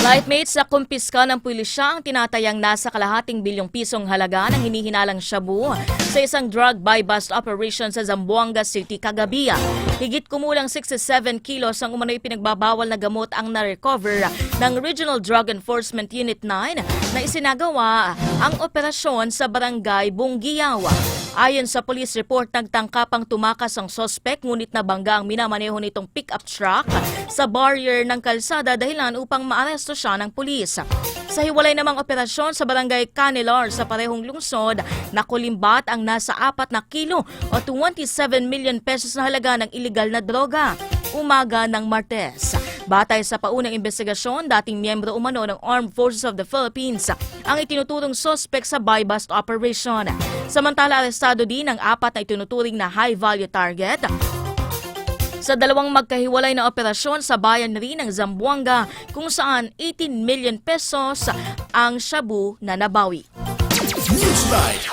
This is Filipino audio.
Flightmates sa kumpiska ng pulisya ang tinatayang nasa kalahating bilyong pisong halaga ng hinihinalang shabu sa isang drug buy-bust operation sa Zamboanga City kagabi. Higit kumulang 67 kilos ang umano'y pinagbabawal na gamot ang na-recover ng Regional Drug Enforcement Unit 9 na isinagawa ang operasyon sa barangay Bungiyaw. Ayon sa police report, nagtangkapang tumakas ang sospek ngunit nabangga ang minamaneho nitong pick-up truck sa barrier ng kalsada dahilan upang maaresto siya ng pulis. Sa hiwalay namang operasyon sa barangay Canilar sa parehong lungsod, nakulimbat ang nasa 4 na kilo o 27 million pesos na halaga ng iligal na droga. Umaga ng Martes. Batay sa paunang investigasyon, dating miyembro umano ng Armed Forces of the Philippines ang itinuturong suspect sa buy-bust operation. Samantala, arestado din ang 4 na itinuturing na high-value target sa dalawang magkahiwalay na operasyon sa bayan rin ng Zamboanga kung saan 18 million pesos ang shabu na nabawi. Newsnight.